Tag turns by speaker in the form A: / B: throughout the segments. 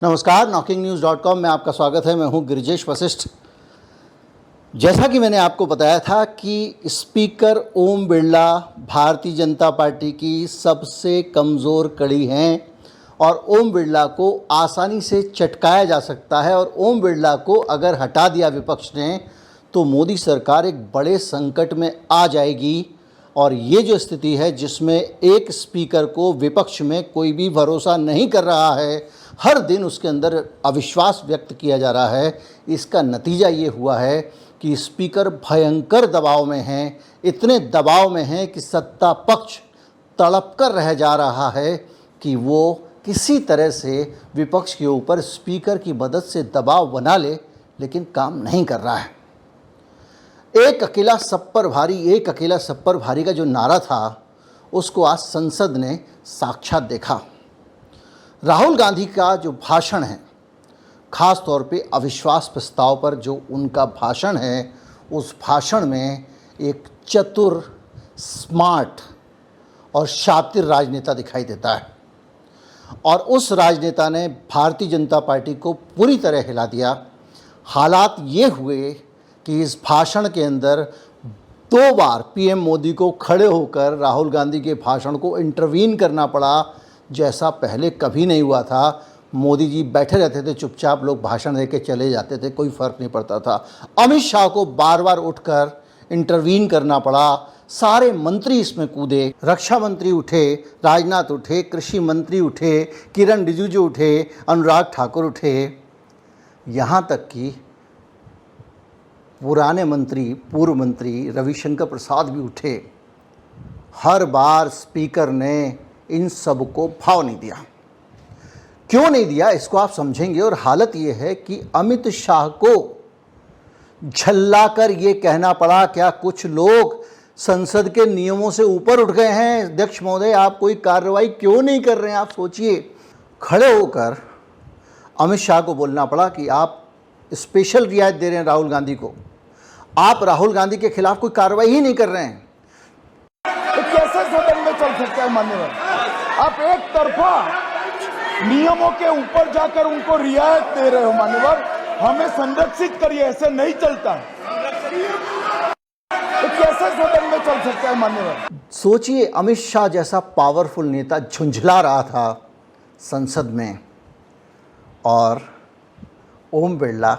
A: नमस्कार, knocking-news.com में आपका स्वागत है। मैं हूं गिरिजेश वशिष्ठ। जैसा कि मैंने आपको बताया था कि स्पीकर ओम बिरला भारतीय जनता पार्टी की सबसे कमज़ोर कड़ी हैं और ओम बिरला को आसानी से चटकाया जा सकता है और ओम बिरला को अगर हटा दिया विपक्ष ने तो मोदी सरकार एक बड़े संकट में आ जाएगी। और ये जो स्थिति है जिसमें एक स्पीकर को विपक्ष में कोई भी भरोसा नहीं कर रहा है, हर दिन उसके अंदर अविश्वास व्यक्त किया जा रहा है, इसका नतीजा ये हुआ है कि स्पीकर भयंकर दबाव में हैं। इतने दबाव में हैं कि सत्ता पक्ष तड़प कर रह जा रहा है कि वो किसी तरह से विपक्ष के ऊपर स्पीकर की मदद से दबाव बना ले, लेकिन काम नहीं कर रहा है। एक अकेला सब पर भारी, एक अकेला सब पर भारी का जो नारा था उसको आज संसद ने साक्षात देखा। राहुल गांधी का जो भाषण है, ख़ास तौर पे अविश्वास प्रस्ताव पर जो उनका भाषण है, उस भाषण में एक चतुर, स्मार्ट और शातिर राजनेता दिखाई देता है। और उस राजनेता ने भारतीय जनता पार्टी को पूरी तरह हिला दिया। हालात ये हुए कि इस भाषण के अंदर 2 बार पीएम मोदी को खड़े होकर राहुल गांधी के भाषण को इंटरवीन करना पड़ा, जैसा पहले कभी नहीं हुआ था। मोदी जी बैठे रहते थे चुपचाप, लोग भाषण दे के चले जाते थे, कोई फ़र्क नहीं पड़ता था। अमित शाह को बार बार उठकर इंटरवीन करना पड़ा। सारे मंत्री इसमें कूदे, रक्षा मंत्री उठे, राजनाथ उठे, कृषि मंत्री उठे, किरण रिजिजू उठे, अनुराग ठाकुर उठे, यहाँ तक कि पुराने मंत्री, पूर्व मंत्री रविशंकर प्रसाद भी उठे। हर बार स्पीकर ने इन सब को भाव नहीं दिया। क्यों नहीं दिया इसको आप समझेंगे। और हालत ये है कि अमित शाह को झल्लाकर ये कहना पड़ा, क्या कुछ लोग संसद के नियमों से ऊपर उठ गए हैं? अध्यक्ष महोदय, आप कोई कार्रवाई क्यों नहीं कर रहे हैं? आप सोचिए। खड़े होकर अमित शाह को बोलना पड़ा कि आप स्पेशल रियायत दे रहे हैं राहुल गांधी को, आप राहुल गांधी के खिलाफ कोई कार्रवाई ही नहीं कर रहे हैं।
B: तो कैसे सदन में चल सकता है मान्यवर? आप एक तरफा नियमों के ऊपर जाकर उनको रियायत दे रहे हो मान्यवर। हमें संरक्षित करिए, ऐसे नहीं चलता। तो कैसे सदन में चल सकता है मान्यवर?
A: सोचिए, अमित शाह जैसा पावरफुल नेता झुंझला रहा था संसद में और ओम बिरला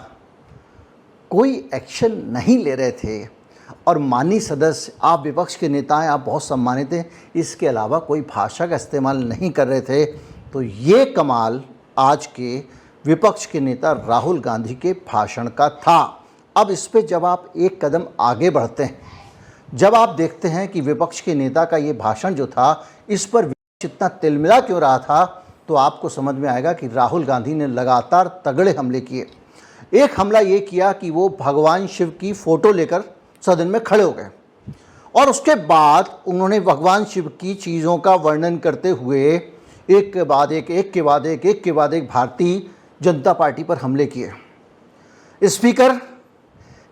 A: कोई एक्शन नहीं ले रहे थे। और माननीय सदस्य, आप विपक्ष के नेता हैं, आप बहुत सम्मानित हैं, इसके अलावा कोई भाषा का इस्तेमाल नहीं कर रहे थे। तो ये कमाल आज के विपक्ष के नेता राहुल गांधी के भाषण का था। अब इस पे जब आप एक कदम आगे बढ़ते हैं, जब आप देखते हैं कि विपक्ष के नेता का ये भाषण जो था, इस पर विपक्ष इतना तिलमिला क्यों रहा था, तो आपको समझ में आएगा कि राहुल गांधी ने लगातार तगड़े हमले किए। एक हमला ये किया कि वो भगवान शिव की फ़ोटो लेकर सदन में खड़े हो गए और उसके बाद उन्होंने भगवान शिव की चीज़ों का वर्णन करते हुए एक के बाद एक भारतीय जनता पार्टी पर हमले किए। स्पीकर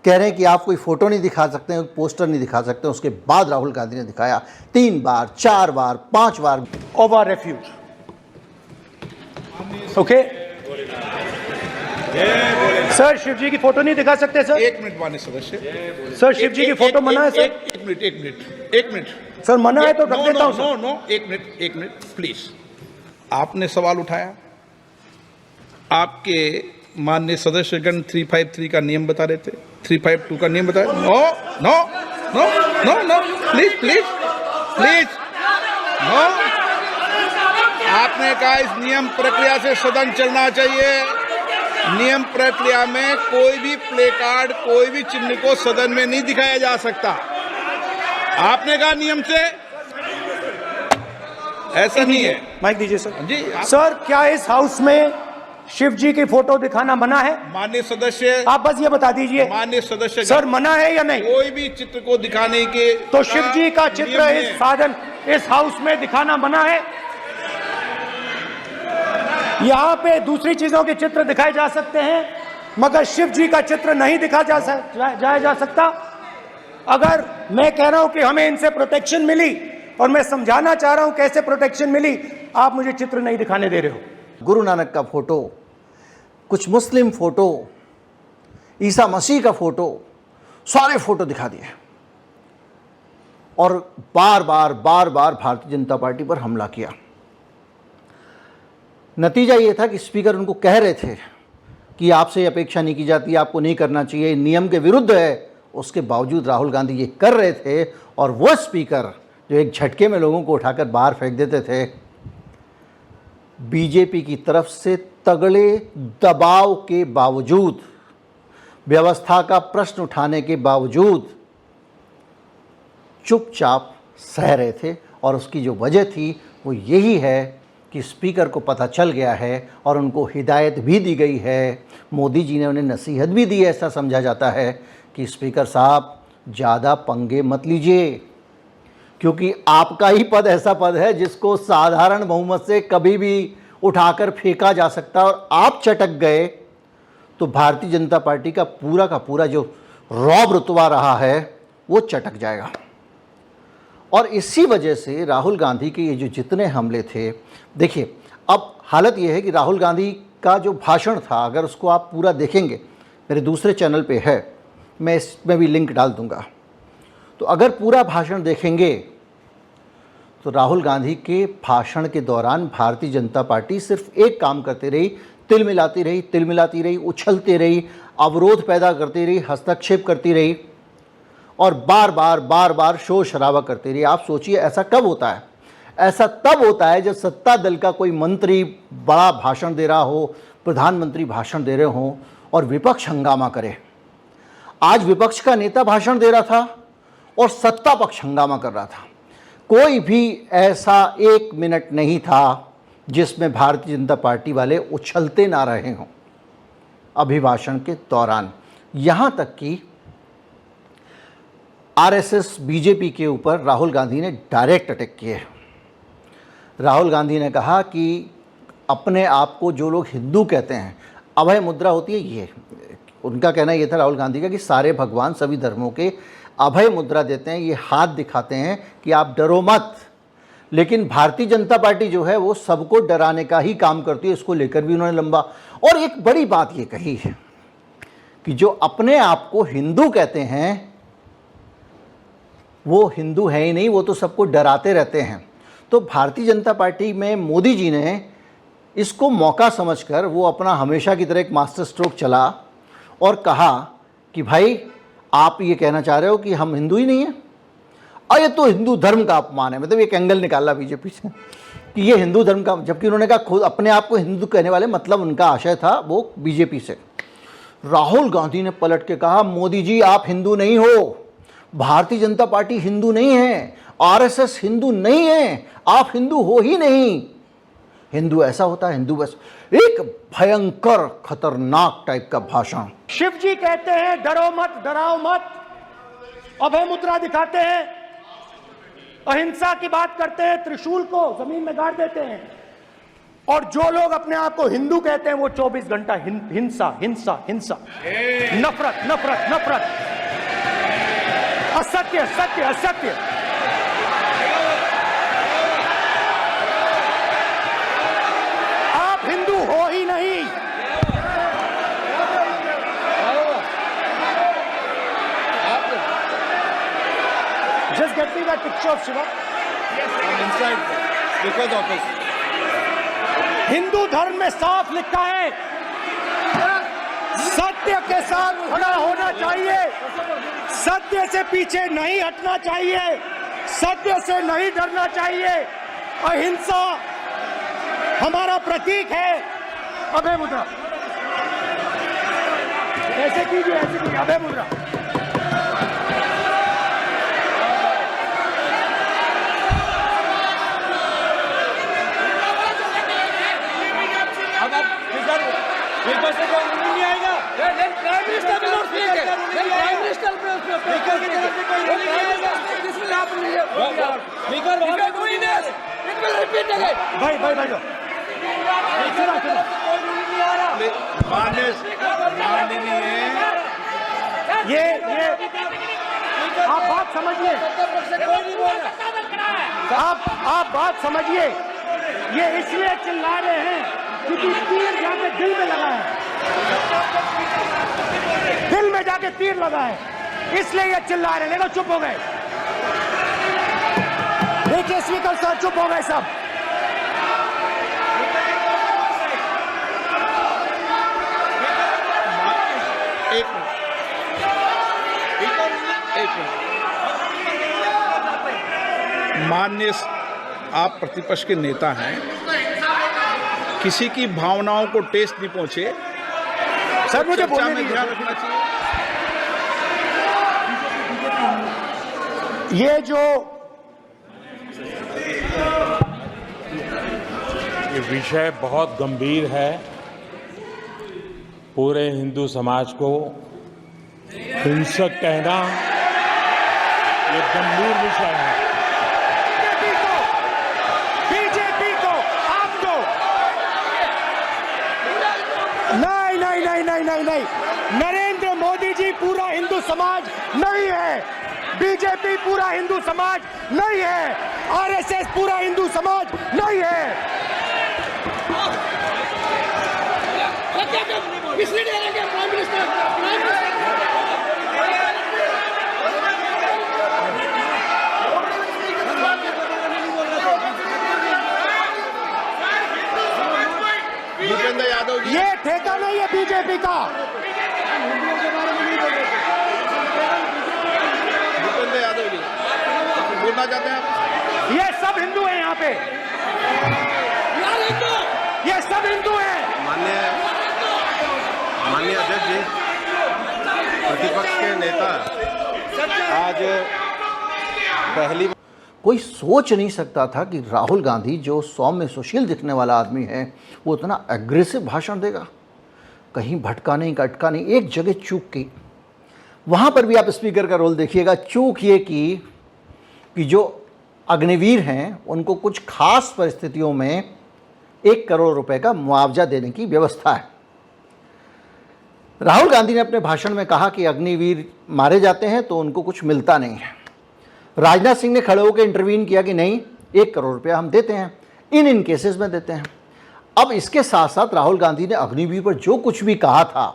A: कह रहे हैं कि आप कोई फ़ोटो नहीं दिखा सकते हैं, पोस्टर नहीं दिखा सकते। उसके बाद राहुल गांधी ने दिखाया 3 बार, 4 बार, 5 बार।
C: Over refuge. Okay. Sir, Shiv ji की फोटो नहीं दिखा सकते सर?
D: 1 मिनट माननीय सदस्य।
C: सर, शिव जी की फोटो मना है सर?
D: एक मिनट
C: सर, मना है तो रख देता हूं सर।
D: नो, एक मिनट प्लीज। आपने सवाल उठाया, आपके माननीय सदस्यगण 353 का नियम बता रहे थे, 352 का नियम बता रहे। No please no. आपने कहा इस नियम प्रक्रिया से सदन चलना चाहिए। नियम प्रक्रिया में कोई भी प्ले कार्ड, कोई भी चिन्ह को सदन में नहीं दिखाया जा सकता। आपने कहा नियम से, ऐसा नहीं है।
C: माइक दीजिए सर
D: जी।
C: सर, क्या इस हाउस में शिव जी की फोटो दिखाना मना है?
D: माननीय सदस्य,
C: आप बस ये बता दीजिए।
D: माननीय सदस्य
C: सर, मना है या नहीं?
D: कोई भी चित्र को दिखाने के
C: तो शिव जी का चित्र इस साधन, इस हाउस में दिखाना मना है? यहाँ पे दूसरी चीजों के चित्र दिखाए जा सकते हैं, मगर शिव जी का चित्र नहीं दिखा जा सकता। अगर मैं कह रहा हूं कि हमें इनसे प्रोटेक्शन मिली और मैं समझाना चाह रहा हूं कैसे प्रोटेक्शन मिली, आप मुझे चित्र नहीं दिखाने दे रहे हो।
A: गुरु नानक का फोटो कुछ मुस्लिम फोटो, ईसा मसीह का फोटो, सारे फोटो दिखा दिए और बार बार भारतीय जनता पार्टी पर हमला किया। नतीजा ये था कि स्पीकर उनको कह रहे थे कि आपसे अपेक्षा नहीं की जाती, आपको नहीं करना चाहिए, नियम के विरुद्ध है। उसके बावजूद राहुल गांधी ये कर रहे थे और वो स्पीकर जो एक झटके में लोगों को उठाकर बाहर फेंक देते थे, बीजेपी की तरफ से तगड़े दबाव के बावजूद, व्यवस्था का प्रश्न उठाने के बावजूद चुपचाप सह रहे थे। और उसकी जो वजह थी वो यही है कि स्पीकर को पता चल गया है और उनको हिदायत भी दी गई है, मोदी जी ने उन्हें नसीहत भी दी है। ऐसा समझा जाता है कि स्पीकर साहब ज़्यादा पंगे मत लीजिए, क्योंकि आपका ही पद ऐसा पद है जिसको साधारण बहुमत से कभी भी उठाकर फेंका जा सकता है, और आप चटक गए तो भारतीय जनता पार्टी का पूरा जो रौब रुतबा रहा है वो चटक जाएगा। और इसी वजह से राहुल गांधी के ये जो जितने हमले थे, देखिए अब हालत ये है कि राहुल गांधी का जो भाषण था, अगर उसको आप पूरा देखेंगे, मेरे दूसरे चैनल पे है, मैं इसमें भी लिंक डाल दूंगा, तो अगर पूरा भाषण देखेंगे तो राहुल गांधी के भाषण के दौरान भारतीय जनता पार्टी सिर्फ एक काम करती रही, तिल मिलाती रही, उछलती रही, अवरोध पैदा करती रही, हस्तक्षेप करती रही और बार बार शोर शराबा करती रही। आप सोचिए ऐसा कब होता है? ऐसा तब होता है जब सत्ता दल का कोई मंत्री बड़ा भाषण दे रहा हो, प्रधानमंत्री भाषण दे रहे हों और विपक्ष हंगामा करे। आज विपक्ष का नेता भाषण दे रहा था और सत्ता पक्ष हंगामा कर रहा था। कोई भी ऐसा एक मिनट नहीं था जिसमें भारतीय जनता पार्टी वाले उछलते ना रहे हों अभिभाषण के दौरान। यहाँ तक कि आरएसएस बीजेपी के ऊपर राहुल गांधी ने डायरेक्ट अटैक किए। राहुल गांधी ने कहा कि अपने आप को जो लोग हिंदू कहते हैं, अभय मुद्रा होती है, ये उनका कहना ये था राहुल गांधी का कि सारे भगवान सभी धर्मों के अभय मुद्रा देते हैं, ये हाथ दिखाते हैं कि आप डरो मत। लेकिन भारतीय जनता पार्टी जो है वो सबको डराने का ही काम करती है। इसको लेकर भी उन्होंने लंबा और एक बड़ी बात ये कही है कि जो अपने आप को हिंदू कहते हैं वो हिंदू है ही नहीं, वो तो सबको डराते रहते हैं। तो भारतीय जनता पार्टी में मोदी जी ने इसको मौका समझकर वो अपना हमेशा की तरह एक मास्टर स्ट्रोक चला और कहा कि भाई आप ये कहना चाह रहे हो कि हम हिंदू ही नहीं हैं, और ये तो हिंदू धर्म का अपमान है। मतलब एक एंगल निकाला बीजेपी से कि ये हिंदू धर्म का, जबकि उन्होंने कहा खुद अपने आप को हिंदू कहने वाले, मतलब उनका आशय था वो बीजेपी से। राहुल गांधी ने पलट के कहा मोदी जी आप हिंदू नहीं हो, भारतीय जनता पार्टी हिंदू नहीं है, आरएसएस हिंदू नहीं है, आप हिंदू हो ही नहीं। हिंदू ऐसा होता है, हिंदू वैसा। एक भयंकर खतरनाक टाइप का भाषण।
C: शिव जी कहते हैं डरो मत, डराओ मत, अभय मुद्रा दिखाते हैं, अहिंसा की बात करते हैं, त्रिशूल को जमीन में गाड़ देते हैं, और जो लोग अपने आप को हिंदू कहते हैं वो 24 घंटा हिंसा हिंसा हिंसा, नफरत नफरत नफरत, असत्य सत्य असत्य। आप हिंदू हो ही नहीं। Just get me that picture of Shiva.
D: Yes, I'm inside because of this.
C: Hindu धर्म में साफ लिखा है सत्य के साथ खड़ा होना चाहिए, सत्य से पीछे नहीं हटना चाहिए, सत्य से नहीं डरना चाहिए। अहिंसा हमारा प्रतीक है। अभय मुद्रा ऐसे कीजिए, ऐसे कीजिए, अभय मुद्रा। भाई भाई भाई ये आप बात समझिए, आप बात समझिए। ये इसलिए चिल्ला रहे हैं क्योंकि तीर यहाँ पे दिल में लगा है। जाके तीर लगा है, इसलिए ये चिल्ला रहे हैं। देखो चुप हो गए, देखिए स्पीकर साहब चुप हो गए सब।
D: एक मिनट। माननीय आप प्रतिपक्ष के नेता हैं, किसी की भावनाओं को ठेस नहीं पहुंचे,
C: सर मुझे
D: चर्चा
C: बोलने
D: में
C: दीजिए।
D: ध्यान रखना चाहिए।
C: ये जो
E: ये विषय बहुत गंभीर है, पूरे हिंदू समाज को हिंसक कहना ये गंभीर विषय है।
C: बीजेपी को आपको नहीं, नरेंद्र मोदी जी पूरा हिंदू समाज नहीं है, बीजेपी पूरा हिंदू समाज नहीं है, आरएसएस पूरा हिंदू समाज नहीं है।
F: किसने डालेंगे प्राइम मिनिस्टर?
D: भूपेंद्र यादव जी,
C: ये ठेका नहीं है बीजेपी का।
D: भूपेंद्र यादव जी बोलना चाहते हैं आप?
C: ये सब हिंदू हैं यहाँ पे, ये सब हिंदू हैं।
G: माननीय अध्यक्ष जी, प्रतिपक्ष के नेता आज पहली
A: कोई सोच नहीं सकता था कि राहुल गांधी, जो सौम्य सुशील दिखने वाला आदमी है, वो इतना एग्रेसिव भाषण देगा। कहीं भटका नहीं, कटका नहीं, एक जगह चूक की। वहाँ पर भी आप स्पीकर का रोल देखिएगा। चूक ये की कि जो अग्निवीर हैं उनको कुछ खास परिस्थितियों में 1 करोड़ रुपए का मुआवजा देने की व्यवस्था है। राहुल गांधी ने अपने भाषण में कहा कि अग्निवीर मारे जाते हैं तो उनको कुछ मिलता नहीं है। राजनाथ सिंह ने खड़े होकर इंटरवीन किया कि नहीं, 1 करोड़ रुपया हम देते हैं, इन केसेस में देते हैं। अब इसके साथ साथ राहुल गांधी ने अग्निवीर पर जो कुछ भी कहा था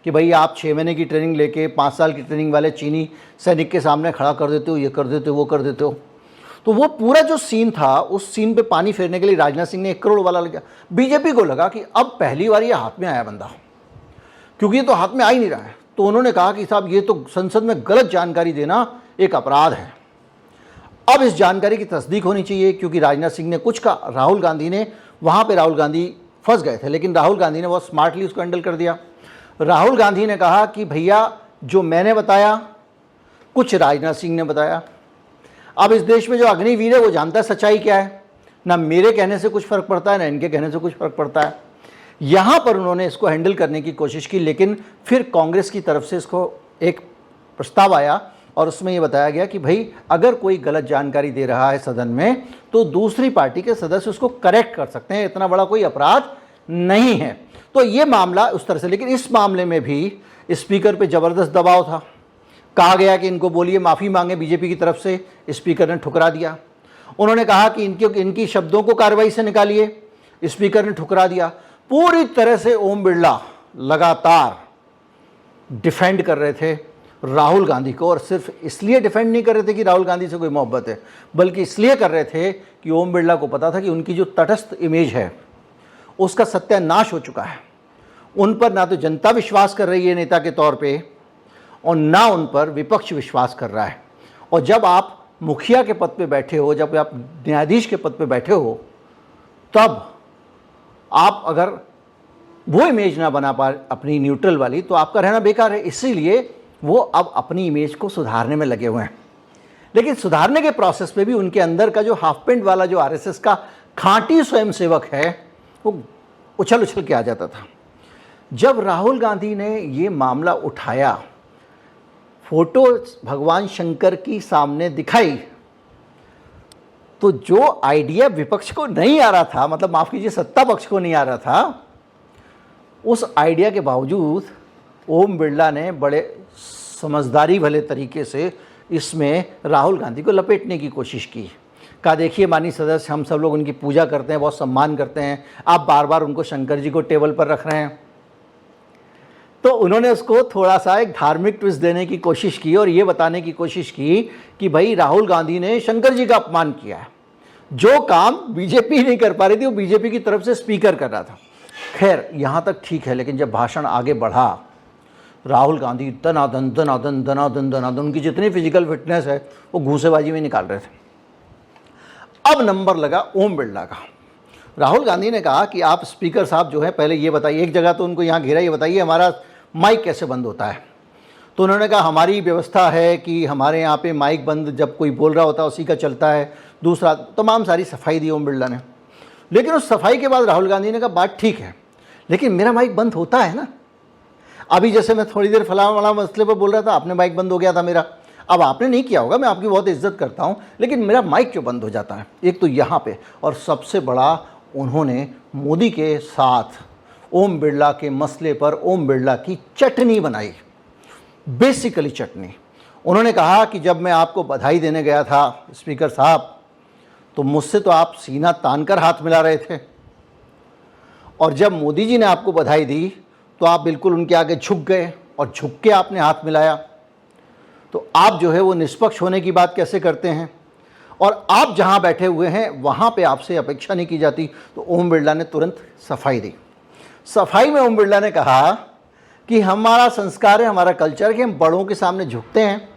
A: कि भाई आप 6 महीने की ट्रेनिंग लेके 5 साल की ट्रेनिंग वाले चीनी सैनिक के सामने खड़ा कर देते हो, ये कर देते हो, वो कर देते हो, तो वो पूरा जो सीन था, उस सीन पे पानी फेरने के लिए राजनाथ सिंह ने 1 करोड़ वाला लगा। बीजेपी को लगा कि अब पहली बार ये हाथ में आया बंदा, क्योंकि ये तो हाथ में आ ही नहीं रहा है। तो उन्होंने कहा कि साहब ये तो संसद में गलत जानकारी देना एक अपराध है, अब इस जानकारी की तस्दीक होनी चाहिए। क्योंकि राजनाथ सिंह ने कुछ कहा, राहुल गांधी ने, वहाँ पे राहुल गांधी फंस गए थे, लेकिन राहुल गांधी ने बहुत स्मार्टली उसको हैंडल कर दिया। राहुल गांधी ने कहा कि भैया जो मैंने बताया, कुछ राजनाथ सिंह ने बताया। अब इस देश में जो अग्निवीर है वो जानता है सच्चाई क्या है, ना मेरे कहने से कुछ फ़र्क पड़ता है, ना इनके कहने से कुछ फ़र्क पड़ता है। यहाँ पर उन्होंने इसको हैंडल करने की कोशिश की, लेकिन फिर कांग्रेस की तरफ से इसको एक प्रस्ताव आया और उसमें ये बताया गया कि भाई अगर कोई गलत जानकारी दे रहा है सदन में तो दूसरी पार्टी के सदस्य उसको करेक्ट कर सकते हैं, इतना बड़ा कोई अपराध नहीं है। तो ये मामला उस तरह से, लेकिन इस मामले में भी स्पीकर पे ज़बरदस्त दबाव था। कहा गया कि इनको बोलिए माफ़ी मांगे बीजेपी की तरफ से, स्पीकर ने ठुकरा दिया। उन्होंने कहा कि इनकी शब्दों को कार्रवाई से निकालिए, स्पीकर ने ठुकरा दिया। पूरी तरह से ओम बिरला लगातार डिफेंड कर रहे थे राहुल गांधी को, और सिर्फ इसलिए डिफेंड नहीं कर रहे थे कि राहुल गांधी से कोई मोहब्बत है, बल्कि इसलिए कर रहे थे कि ओम बिरला को पता था कि उनकी जो तटस्थ इमेज है उसका सत्यानाश हो चुका है। उन पर ना तो जनता विश्वास कर रही है नेता के तौर पे, और ना उन पर विपक्ष विश्वास कर रहा है। और जब आप मुखिया के पद पे बैठे हो, जब आप न्यायाधीश के पद पे बैठे हो, तब आप अगर वो इमेज ना बना पा अपनी न्यूट्रल वाली, तो आपका रहना बेकार है। इसीलिए वो अब अपनी इमेज को सुधारने में लगे हुए हैं। लेकिन सुधारने के प्रोसेस में भी उनके अंदर का जो हाफ पेंट वाला जो आरएसएस का खांटी स्वयंसेवक है वो उछल उछल के आ जाता था। जब राहुल गांधी ने ये मामला उठाया, फोटो भगवान शंकर की सामने दिखाई, तो जो आइडिया विपक्ष को नहीं आ रहा था, मतलब माफ़ कीजिए सत्ता पक्ष को नहीं आ रहा था, उस आइडिया के बावजूद ओम बिरला ने बड़े समझदारी भले तरीके से इसमें राहुल गांधी को लपेटने की कोशिश की। कहा देखिए माननीय सदस्य, हम सब लोग उनकी पूजा करते हैं, बहुत सम्मान करते हैं, आप बार बार उनको शंकर जी को टेबल पर रख रहे हैं। तो उन्होंने उसको थोड़ा सा एक धार्मिक ट्विस्ट देने की कोशिश की और ये बताने की कोशिश की कि भाई राहुल गांधी ने शंकर जी का अपमान किया है। जो काम बीजेपी नहीं कर पा रही थी वो बीजेपी की तरफ से स्पीकर कर रहा था। खैर यहाँ तक ठीक है, लेकिन जब भाषण आगे बढ़ा राहुल गांधी दनादन दनादन दनादन दनादन, उनकी जितनी फिजिकल फिटनेस है वो घूसेबाजी में निकाल रहे थे। अब नंबर लगा ओम बिरला का। राहुल गांधी ने कहा कि आप स्पीकर साहब जो है पहले ये बताइए, एक जगह तो उनको यहाँ घेरा, ये बताइए हमारा माइक कैसे बंद होता है। तो उन्होंने कहा हमारी व्यवस्था है कि हमारे यहाँ पे माइक बंद जब कोई बोल रहा होता है उसी का चलता है। दूसरा तमाम सारी सफाई दी ओम बिरला ने। लेकिन उस सफाई के बाद राहुल गांधी ने कहा बात ठीक है, लेकिन मेरा माइक बंद होता है ना। अभी जैसे मैं थोड़ी देर फलां मसले पर बोल रहा था, आपने माइक बंद हो गया था मेरा। अब आपने नहीं किया होगा, मैं आपकी बहुत इज्जत करता हूँ, लेकिन मेरा माइक क्यों बंद हो जाता है। एक तो यहाँ पे, और सबसे बड़ा उन्होंने मोदी के साथ ओम बिरला के मसले पर ओम बिरला की चटनी बनाई, बेसिकली चटनी। उन्होंने कहा कि जब मैं आपको बधाई देने गया था स्पीकर साहब, तो मुझसे तो आप सीना तान कर हाथ मिला रहे थे, और जब मोदी जी ने आपको बधाई दी तो आप बिल्कुल उनके आगे झुक गए और झुक के आपने हाथ मिलाया। तो आप जो है वो निष्पक्ष होने की बात कैसे करते हैं, और आप जहां बैठे हुए हैं वहां पे आपसे अपेक्षा नहीं की जाती। तो ओम बिरला ने तुरंत सफाई दी। सफाई में ओम बिरला ने कहा कि हमारा संस्कार है, हमारा कल्चर है कि हम बड़ों के सामने झुकते हैं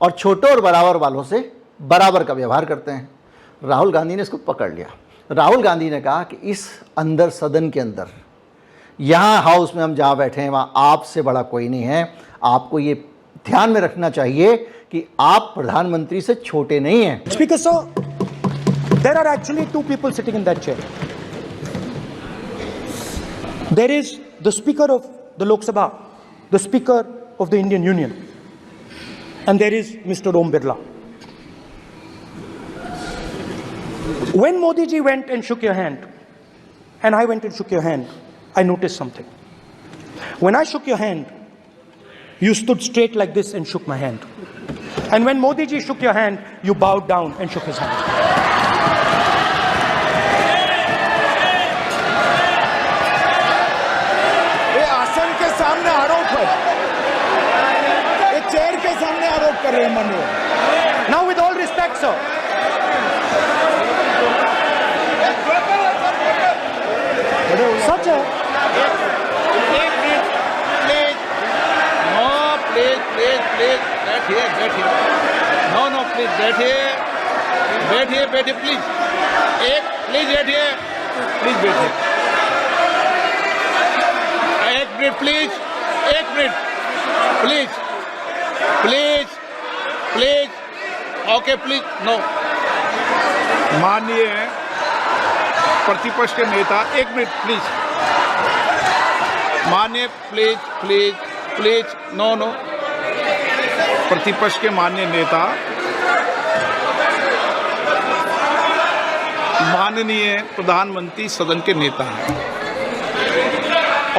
A: और छोटों और बराबर वालों से बराबर का व्यवहार करते हैं। राहुल गांधी ने इसको पकड़ लिया। राहुल गांधी ने कहा कि इस अंदर सदन के अंदर, यहाँ हाउस में हम जहाँ बैठे हैं वहाँ आपसे बड़ा कोई नहीं है। आपको ये ध्यान में रखना चाहिए कि आप प्रधानमंत्री से छोटे नहीं हैं।
C: Speaker sir, there are actually two people sitting in that chair. There is the Speaker of the Lok Sabha, the Speaker of the Indian Union, and there is Mr. Om Birla. When Modi ji went and shook your hand, and I went and shook your hand, I noticed something. When I shook your hand, you stood straight like this and shook my hand. And when Modi ji shook your hand, you bowed down and shook his hand.
B: ये आसन के सामने आरोप है, ये chair के सामने आरोप कर रहे हैं माननीय।
C: Now with all respect, sir, सच है।
D: एक minute please, no please please please, बैठिए बैठिए, नो प्लीज बैठिए बैठिए बैठिए प्लीज, एक प्लीज बैठिए, प्लीज बैठिए, एक मिनट प्लीज, एक minute please please please, okay please, no. माननीय प्रतिपक्ष के नेता, एक मिनट प्लीज, माननीय please please please, no no. प्रतिपक्ष के माननीय नेता, माननीय प्रधानमंत्री सदन के नेता हैं,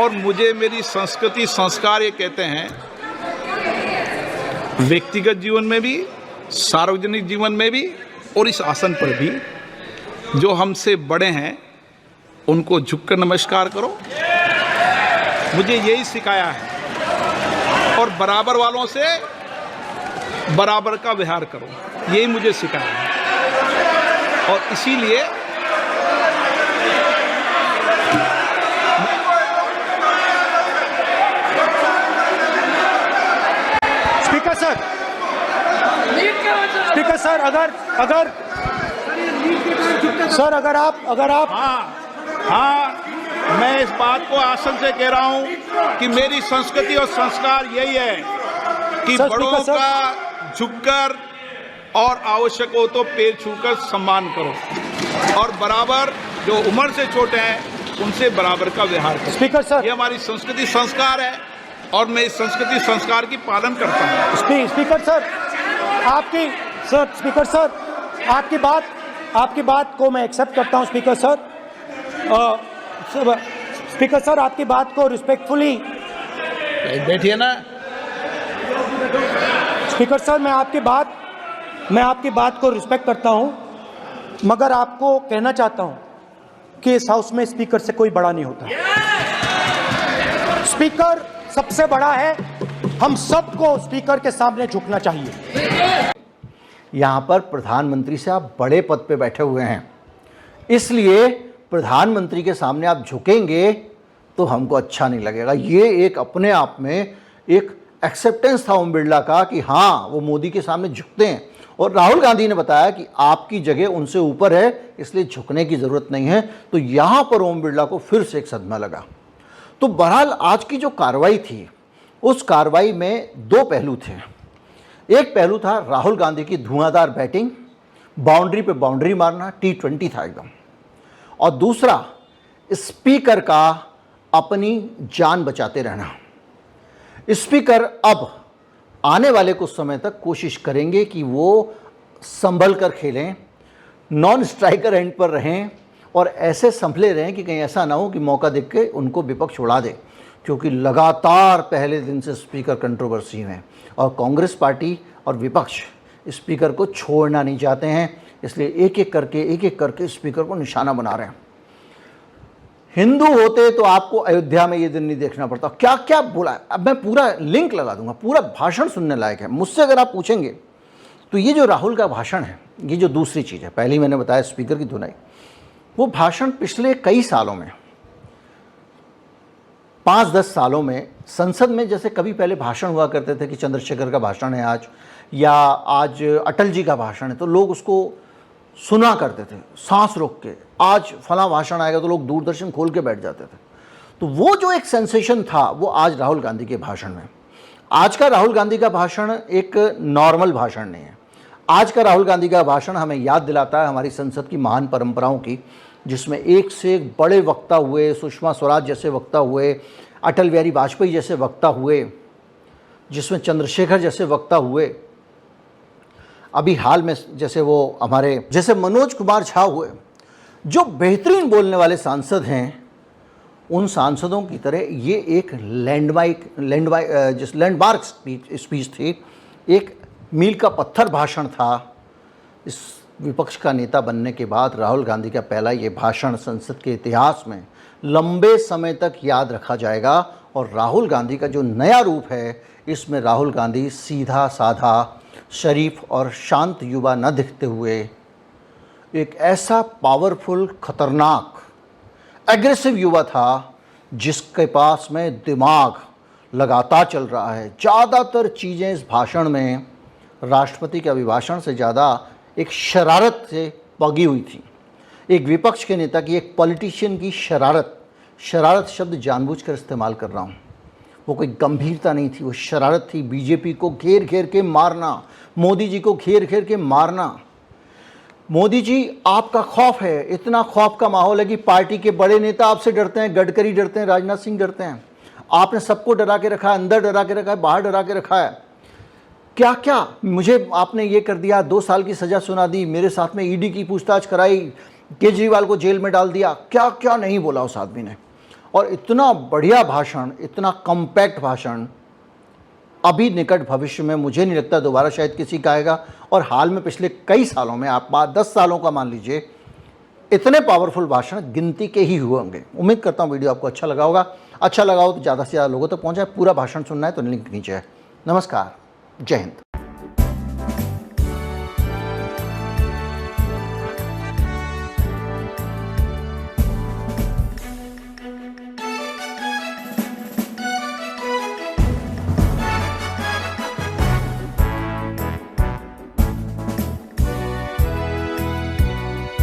D: और मुझे मेरी संस्कृति संस्कार ये कहते हैं, व्यक्तिगत जीवन में भी, सार्वजनिक जीवन में भी, और इस आसन पर भी, जो हमसे बड़े हैं उनको झुककर नमस्कार करो। मुझे यही सिखाया है, और बराबर वालों से बराबर का व्यवहार करो, यही मुझे सिखाया है। और इसीलिए
C: स्पीकर सर, स्पीकर सर, अगर सर अगर आप
D: हाँ, मैं इस बात को आसन से कह रहा हूं कि मेरी संस्कृति और संस्कार यही है कि
C: सर,
D: बड़ों
C: स्पीकर सर,
D: का झुककर और आवश्यक हो तो पैर छूकर सम्मान करो, और बराबर जो उम्र से छोटे हैं उनसे बराबर का व्यवहार करो।
C: स्पीकर सर,
D: ये हमारी संस्कृति संस्कार है, और मैं इस संस्कृति संस्कार की पालन करता हूँ।
C: स्पीकर सर, स्पीकर सर, आपकी बात को मैं एक्सेप्ट करता हूं। स्पीकर सर, स्पीकर सर, आपकी बात को रिस्पेक्टफुली,
D: बैठिए ना।
C: स्पीकर सर, मैं आपकी बात को रिस्पेक्ट करता हूं, मगर आपको कहना चाहता हूं कि इस हाउस में स्पीकर से कोई बड़ा नहीं होता। स्पीकर सबसे बड़ा है, हम सबको स्पीकर के सामने झुकना चाहिए।
A: यहाँ पर प्रधानमंत्री से आप बड़े पद पे बैठे हुए हैं, इसलिए प्रधानमंत्री के सामने आप झुकेंगे तो हमको अच्छा नहीं लगेगा। ये एक अपने आप में एक एक्सेप्टेंस था ओम बिरला का कि हाँ वो मोदी के सामने झुकते हैं, और राहुल गांधी ने बताया कि आपकी जगह उनसे ऊपर है, इसलिए झुकने की ज़रूरत नहीं है। तो यहाँ पर ओम बिरला को फिर से एक सदमा लगा। तो बहरहाल आज की जो कार्रवाई थी, उस कार्रवाई में दो पहलू थे। एक पहलू था राहुल गांधी की धुआंधार बैटिंग, बाउंड्री पे बाउंड्री मारना, T20 था एकदम, और दूसरा स्पीकर का अपनी जान बचाते रहना। स्पीकर अब आने वाले कुछ समय तक कोशिश करेंगे कि वो संभल कर खेलें, नॉन स्ट्राइकर एंड पर रहें और ऐसे संभले रहें कि कहीं ऐसा ना हो कि मौका देख के उनको विपक्ष उड़ा दे, क्योंकि लगातार पहले दिन से स्पीकर कंट्रोवर्सी में, और कांग्रेस पार्टी और विपक्ष स्पीकर को छोड़ना नहीं चाहते हैं, इसलिए एक एक करके स्पीकर को निशाना बना रहे हैं। हिंदू होते तो आपको अयोध्या में ये दिन नहीं देखना पड़ता। क्या क्या बोला, अब मैं पूरा लिंक लगा दूंगा, पूरा भाषण सुनने लायक है। मुझसे अगर आप पूछेंगे तो ये जो राहुल का भाषण है, ये जो दूसरी चीज़ है, पहली मैंने बताया स्पीकर की धुनाई, वो भाषण पिछले कई सालों में, 5-10 सालों में संसद में जैसे कभी पहले भाषण हुआ करते थे कि चंद्रशेखर का भाषण है आज, या आज अटल जी का भाषण है, तो लोग उसको सुना करते थे सांस रोक के। आज फला भाषण आएगा तो लोग दूरदर्शन खोल के बैठ जाते थे। तो वो जो एक सेंसेशन था वो आज राहुल गांधी के भाषण में। आज का राहुल गांधी का भाषण एक नॉर्मल भाषण नहीं है। आज का राहुल गांधी का भाषण हमें याद दिलाता है हमारी संसद की महान परंपराओं की, जिसमें एक से एक बड़े वक्ता हुए, सुषमा स्वराज जैसे वक्ता हुए, अटल बिहारी वाजपेयी जैसे वक्ता हुए, जिसमें चंद्रशेखर जैसे वक्ता हुए, अभी हाल में जैसे वो हमारे जैसे मनोज कुमार झा हुए, जो बेहतरीन बोलने वाले सांसद हैं। उन सांसदों की तरह ये एक लैंडमार्क स्पीच थी, एक मील का पत्थर भाषण था। इस विपक्ष का नेता बनने के बाद राहुल गांधी का पहला ये भाषण संसद के इतिहास में लंबे समय तक याद रखा जाएगा। और राहुल गांधी का जो नया रूप है, इसमें राहुल गांधी सीधा साधा, शरीफ और शांत युवा न दिखते हुए एक ऐसा पावरफुल, खतरनाक, एग्रेसिव युवा था जिसके पास में दिमाग लगातार चल रहा है। ज़्यादातर चीज़ें इस भाषण में राष्ट्रपति के अभिभाषण से ज़्यादा एक शरारत से पगी हुई थी। एक विपक्ष के नेता की, एक पॉलिटिशियन की शरारत शब्द जानबूझकर इस्तेमाल कर रहा हूँ, वो कोई गंभीरता नहीं थी, वो शरारत थी। बीजेपी को घेर घेर के मारना, मोदी जी को घेर घेर के मारना। मोदी जी, आपका खौफ है, इतना खौफ का माहौल है कि पार्टी के बड़े नेता आपसे डरते हैं, गडकरी डरते हैं, राजनाथ सिंह डरते हैं। आपने सबको डरा के रखा है, अंदर डरा के रखा है, बाहर डरा के रखा है। क्या क्या मुझे आपने ये कर दिया, 2 साल की सज़ा सुना दी, मेरे साथ में ईडी की पूछताछ कराई, केजरीवाल को जेल में डाल दिया, क्या क्या नहीं बोला उस आदमी ने। और इतना बढ़िया भाषण, इतना कॉम्पैक्ट भाषण अभी निकट भविष्य में मुझे नहीं लगता दोबारा शायद किसी का आएगा। और हाल में पिछले कई सालों में, आप 10 सालों का मान लीजिए, इतने पावरफुल भाषण गिनती के ही हुए होंगे। उम्मीद करता हूँ वीडियो आपको अच्छा लगा होगा। अच्छा लगा हो तो ज़्यादा से ज़्यादा लोगों तक पहुँचाए। पूरा भाषण सुनना है तो लिंक नीचे है। नमस्कार, जय हिंद।